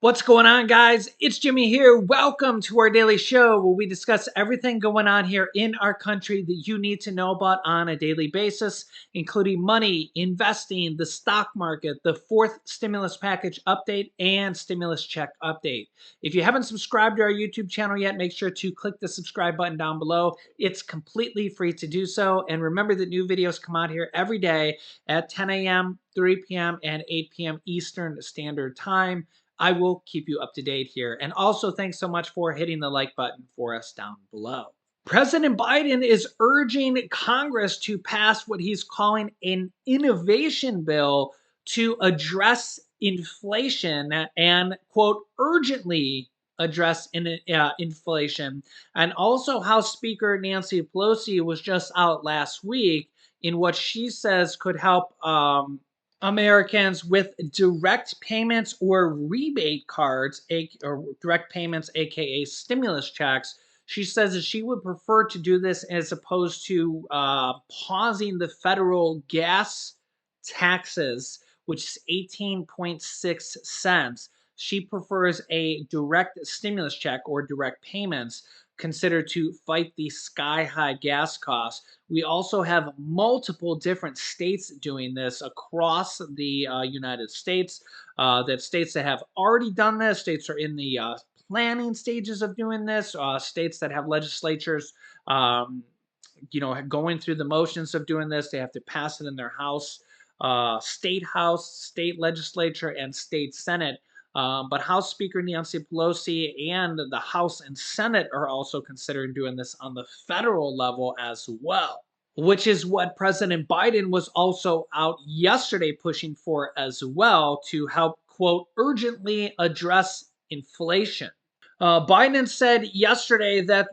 What's going on, guys? It's Jimmy here. Welcome to our daily show where we discuss everything going on here in our country that you need to know about on a daily basis, including money, investing, the stock market, the fourth stimulus package update, and stimulus check update. If you haven't subscribed to our YouTube channel yet, make sure to click the subscribe button down below. It's completely free to do so. And remember that new videos come out here every day at 10 a.m., 3 p.m., and 8 p.m. Eastern Standard Time. I will keep you up to date here. And also, thanks so much for hitting the like button for us down below. President Biden is urging Congress to pass what he's calling an innovation bill to address inflation and, quote, urgently address inflation. And also, House Speaker Nancy Pelosi was just out last week in what she says could help Americans with direct payments or rebate cards, or direct payments, aka stimulus checks. She says that she would prefer to do this as opposed to pausing the federal gas taxes, which is 18.6 cents. She prefers a direct stimulus check or direct payments considered to fight the sky high gas costs. We also have multiple different states doing this across the United States. States that have already done this, states are in the planning stages of doing this, states that have legislatures, going through the motions of doing this. They have to pass it in their house, state legislature, and state senate. But House Speaker Nancy Pelosi and the House and Senate are also considering doing this on the federal level as well, which is what President Biden was also out yesterday pushing for as well to help, quote, urgently address inflation. Biden said yesterday that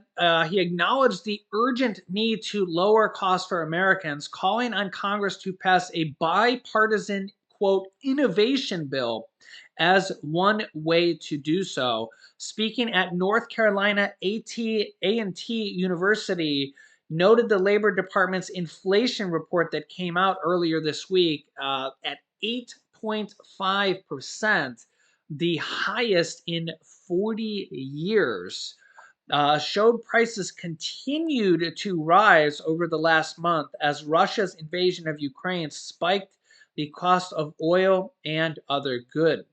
he acknowledged the urgent need to lower costs for Americans, calling on Congress to pass a bipartisan, quote, innovation bill as one way to do so. Speaking at North Carolina A&T University, noted the Labor Department's inflation report that came out earlier this week at 8.5%, the highest in 40 years. Showed prices continued to rise over the last month as Russia's invasion of Ukraine spiked the cost of oil and other goods.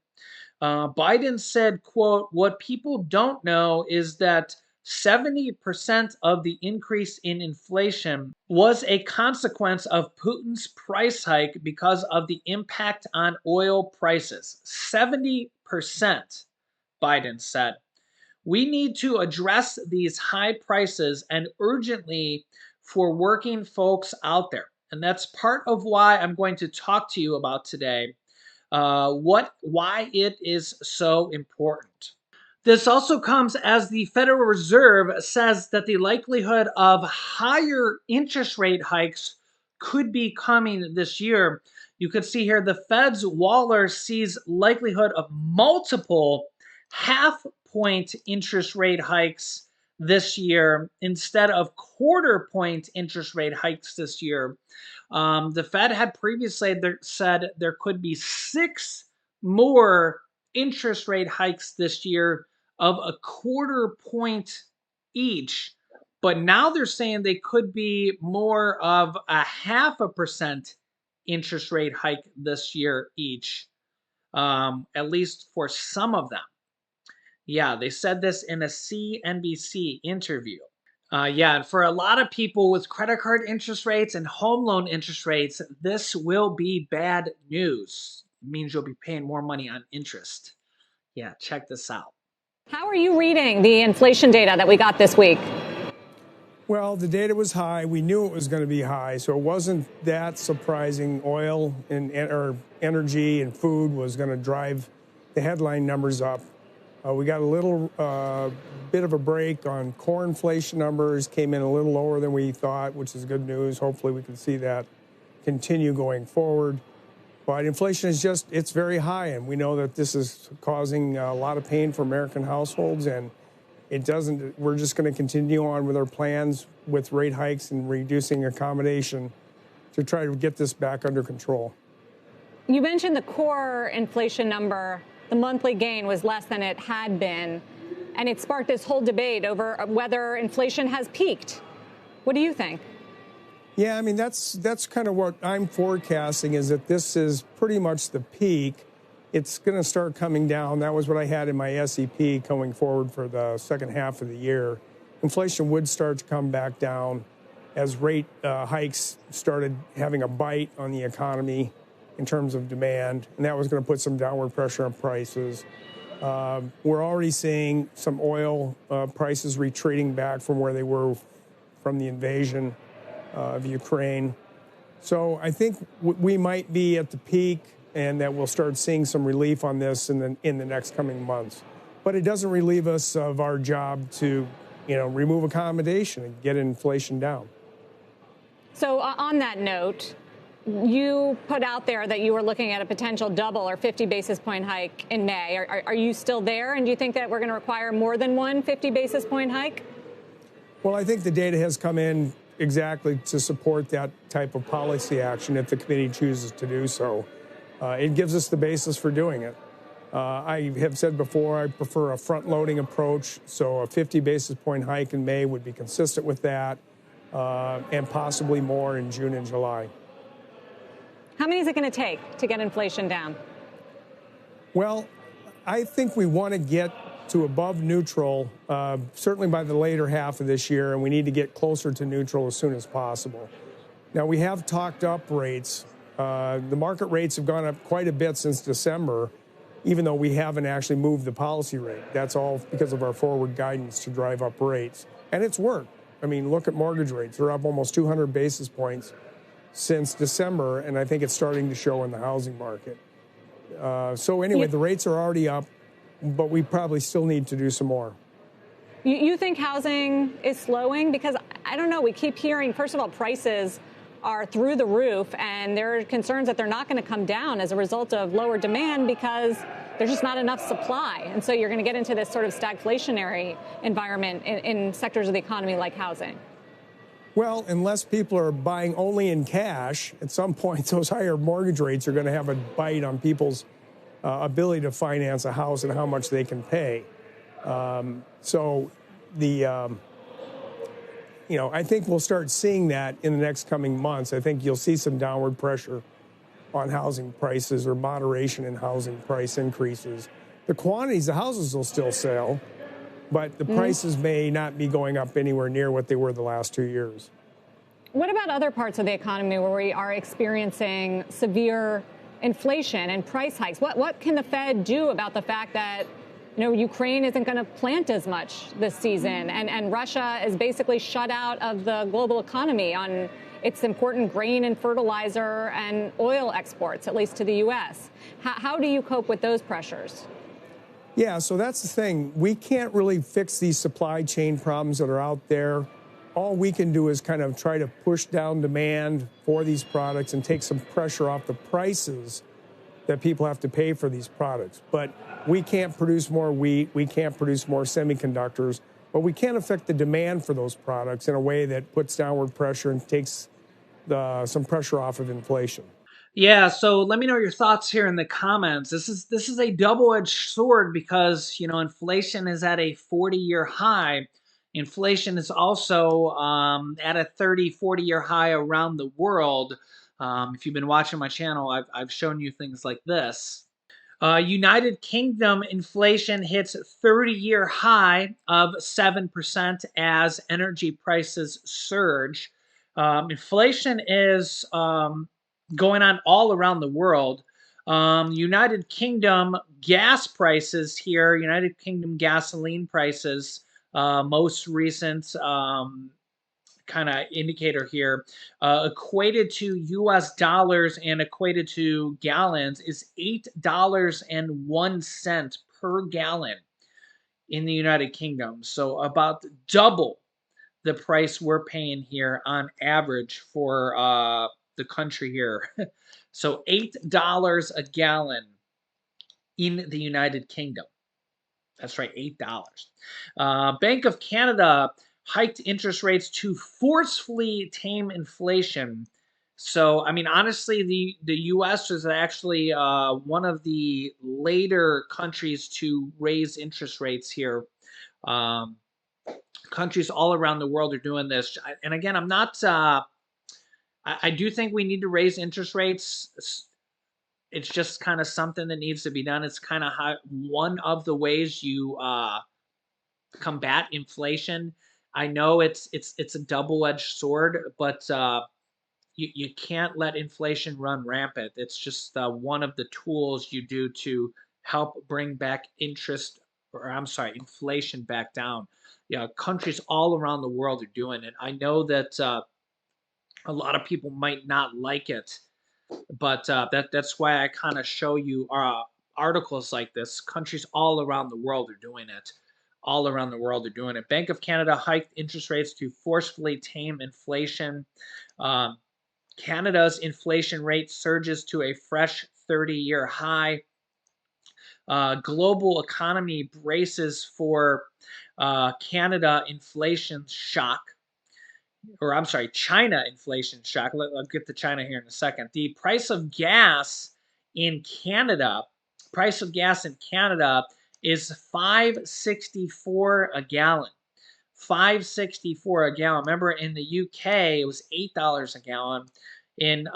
Biden said, quote, what people don't know is that 70% of the increase in inflation was a consequence of Putin's price hike because of the impact on oil prices. 70%, Biden said. We need to address these high prices and urgently for working folks out there. And that's part of why I'm going to talk to you about today. Why it is so important. This also comes as the Federal Reserve says that the likelihood of higher interest rate hikes could be coming this year. You could see here the Fed's Waller sees likelihood of multiple half-point interest rate hikes this year instead of quarter-point interest rate hikes this year. The Fed had previously said there could be 6 more interest rate hikes this year of a quarter point each. But now they're saying they could be more of a 0.5% interest rate hike this year each, at least for some of them. Yeah, they said this in a CNBC interview. And for a lot of people with credit card interest rates and home loan interest rates, this will be bad news. It means you'll be paying more money on interest. Yeah, check this out. How are you reading the inflation data that we got this week? Well, the data was high. We knew it was going to be high, so it wasn't that surprising. Oil and or energy and food was going to drive the headline numbers up. We got a little bit of a break on core inflation numbers, came in a little lower than we thought, which is good news. Hopefully we can see that continue going forward. But inflation is it's very high, and we know that this is causing a lot of pain for American households, and we're just going to continue on with our plans with rate hikes and reducing accommodation to try to get this back under control. You mentioned the core inflation number the monthly gain was less than it had been. And it sparked this whole debate over whether inflation has peaked. What do you think? Yeah, I mean, that's kind of what I'm forecasting, is that this is pretty much the peak. It's going to start coming down. That was what I had in my SEP going forward for the second half of the year. Inflation would start to come back down as rate hikes started having a bite on the economy in terms of demand, and that was going to put some downward pressure on prices. We're already seeing some oil prices retreating back from where they were from the invasion of Ukraine. So I think we might be at the peak, and that we'll start seeing some relief on this in the next coming months. But it doesn't relieve us of our job to, remove accommodation and get inflation down. So on that note, you put out there that you were looking at a potential double or 50 basis point hike in May. Are you still there? And do you think that we're going to require more than one 50 basis point hike? Well, I think the data has come in exactly to support that type of policy action if the committee chooses to do so. It gives us the basis for doing it. I have said before, I prefer a front-loading approach, so a 50 basis point hike in May would be consistent with that, and possibly more in June and July. How many is it going to take to get inflation down? Well, I think we want to get to above neutral, certainly by the later half of this year, and we need to get closer to neutral as soon as possible. Now, we have talked up rates. The market rates have gone up quite a bit since December, even though we haven't actually moved the policy rate. That's all because of our forward guidance to drive up rates. And it's worked. I mean, look at mortgage rates. They're up almost 200 basis points since December, and I think it's starting to show in the housing market. So anyway, the rates are already up, but we probably still need to do some more. You think housing is slowing? Because I don't know, we keep hearing, first of all, prices are through the roof, and there are concerns that they're not going to come down as a result of lower demand because there's just not enough supply. And so you're going to get into this sort of stagflationary environment in sectors of the economy like housing. Well, unless people are buying only in cash, at some point those higher mortgage rates are going to have a bite on people's ability to finance a house and how much they can pay. I think we'll start seeing that in the next coming months. I think you'll see some downward pressure on housing prices or moderation in housing price increases. The quantities of houses will still sell, but the prices may not be going up anywhere near what they were the last 2 years. What about other parts of the economy where we are experiencing severe inflation and price hikes? What can the Fed do about the fact that Ukraine isn't going to plant as much this season, and Russia is basically shut out of the global economy on its important grain and fertilizer and oil exports, at least to the U.S.? How do you cope with those pressures? Yeah, so that's the thing. We can't really fix these supply chain problems that are out there. All we can do is kind of try to push down demand for these products and take some pressure off the prices that people have to pay for these products. But we can't produce more wheat, we can't produce more semiconductors, but we can affect the demand for those products in a way that puts downward pressure and takes some pressure off of inflation. Yeah, so let me know your thoughts here in the comments. This is a double-edged sword because, inflation is at a 40-year high. Inflation is also at a 30, 40-year high around the world. If you've been watching my channel, I've shown you things like this. United Kingdom inflation hits 30-year high of 7% as energy prices surge. Inflation is going on all around the world. United Kingdom gas prices here, United Kingdom gasoline prices, most recent kind of indicator here, equated to US dollars and equated to gallons is $8.01 per gallon in the United Kingdom. So about double the price we're paying here on average for the country here. So $8 a gallon in the United Kingdom. That's right, $8. Bank of Canada hiked interest rates to forcefully tame inflation So, I mean, honestly, the U.S. is actually one of the later countries to raise interest rates here. Um, Countries all around the world are doing this. And again, I'm not. I do think we need to raise interest rates. It's just kind of something that needs to be done. It's kind of how one of the ways you combat inflation. I know it's a double-edged sword, but you can't let inflation run rampant. It's just one of the tools you do to help bring back interest, or I'm sorry, inflation back down. Yeah, countries all around the world are doing it. I know that a lot of people might not like it, but that's why I kind of show you articles like this. Countries all around the world are doing it. All around the world are doing it. Bank of Canada hiked interest rates to forcefully tame inflation. Um, Canada's inflation rate surges to a fresh 30-year high. Global economy braces for Canada inflation shock, or I'm sorry, China inflation shock. I'll get to China here in a second. The in Canada, price of gas in Canada is 5.64 a gallon. 5.64 a gallon. Remember, in the UK, it was $8 a gallon. In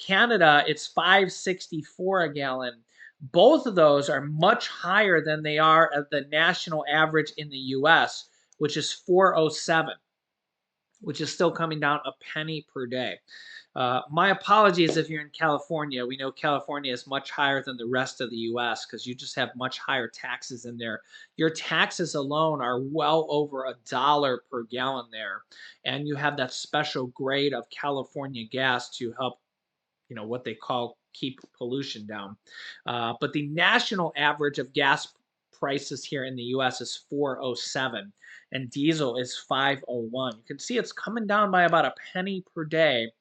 Canada, it's 5.64 a gallon. Both of those are much higher than they are at the national average in the US, which is 4.07, which is still coming down a penny per day. My apologies if you're in California. We know California is much higher than the rest of the US because you just have much higher taxes in there. Your taxes alone are well over $1 per gallon there. And you have that special grade of California gas to help, what they call keep pollution down. But the national average of gas prices here in the US is 407 and diesel is 501. You can see it's coming down by about a penny per day,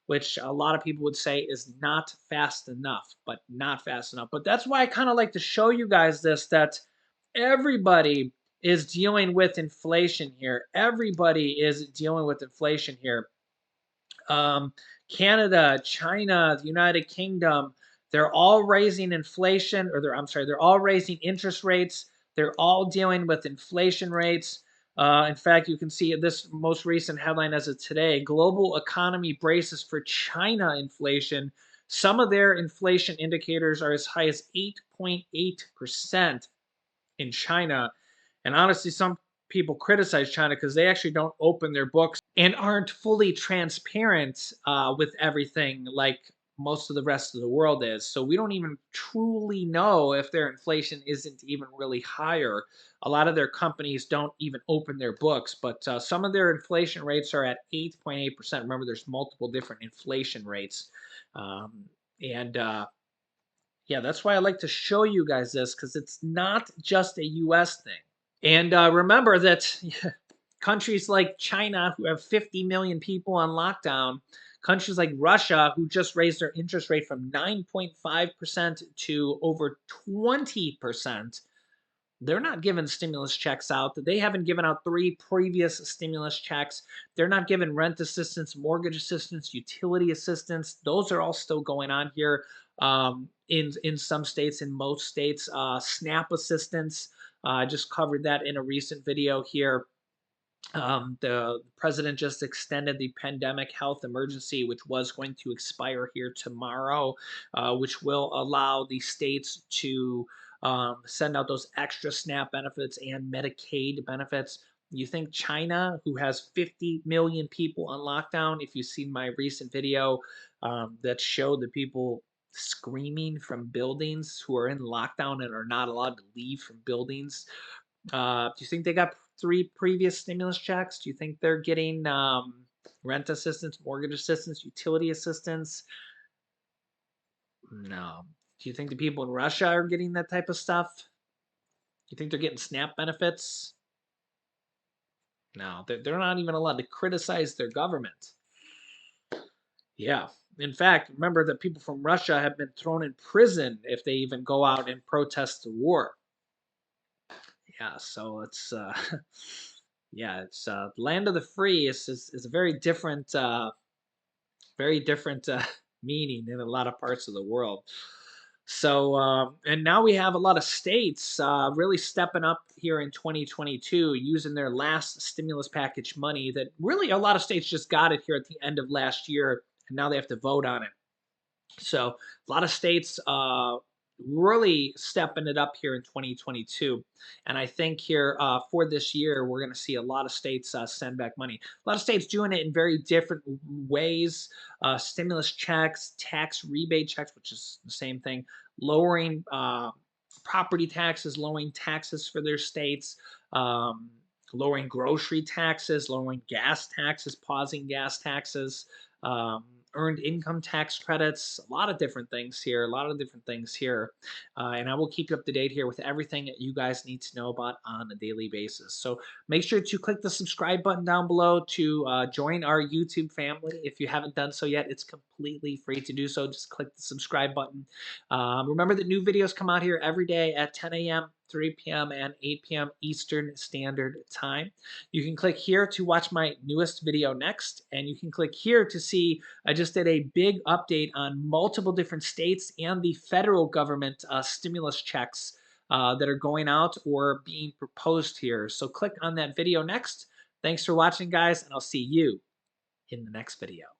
which a lot of people would say is not fast enough, but not fast enough. But that's why I kind of like to show you guys this, that everybody is dealing with inflation here. Everybody is dealing with inflation here. um, Canada, China, the United Kingdom, they're all raising inflation, or they're all raising interest rates. They're all dealing with inflation rates. In fact, you can see this most recent headline as of today: global economy braces for China inflation. Some of their inflation indicators are as high as 8.8% in China. And honestly, some people criticize China because they actually don't open their books and aren't fully transparent with everything like most of the rest of the world is. So we don't even truly know if their inflation isn't even really higher. A lot of their companies don't even open their books, but some of their inflation rates are at 8.8%. Remember, there's multiple different inflation rates. Um, and Yeah, that's why I like to show you guys this, because it's not just a US thing. And remember that countries like China, who have 50 million people on lockdown, countries like Russia, who just raised their interest rate from 9.5% to over 20%, they're not giving stimulus checks out. They haven't given out 3 previous stimulus checks. They're not giving rent assistance, mortgage assistance, utility assistance. Those are all still going on here in some states, in most states. SNAP assistance. I just covered that in a recent video here. The president just extended the pandemic health emergency, which was going to expire here tomorrow, which will allow the states to send out those extra SNAP benefits and Medicaid benefits. You think China, who has 50 million people on lockdown, if you've seen my recent video that showed the people screaming from buildings who are in lockdown and are not allowed to leave from buildings, do you think they got 3 previous stimulus checks? Do you think they're getting rent assistance, mortgage assistance, utility assistance? No. Do you think the people in Russia are getting that type of stuff? Do you think they're getting SNAP benefits? No, they're not even allowed to criticize their government. Yeah. In fact, remember that people from Russia have been thrown in prison if they even go out and protest the war. Yeah, so it's yeah, it's land of the free is a very different very different meaning in a lot of parts of the world. So, and now we have a lot of states really stepping up here in 2022, using their last stimulus package money that really a lot of states just got it here at the end of last year, and now they have to vote on it. So a lot of states really stepping it up here in 2022. And I think here for this year, we're going to see a lot of states send back money. A lot of states doing it in very different ways. Stimulus checks, tax rebate checks, which is the same thing, lowering property taxes, lowering taxes for their states. Um, Lowering grocery taxes, lowering gas taxes, pausing gas taxes, um, earned income tax credits, a lot of different things here, a lot of different things here. And I will keep you up to date here with everything that you guys need to know about on a daily basis. So make sure to click the subscribe button down below to join our YouTube family. If you haven't done so yet, it's completely free to do so. Just click the subscribe button. Remember that new videos come out here every day at 10 a.m., 3 p.m., and 8 p.m. Eastern Standard Time. You can click here to watch my newest video next, and you can click here to see I just did a big update on multiple different states and the federal government stimulus checks that are going out or being proposed here. So click on that video next. Thanks for watching, guys, and I'll see you in the next video.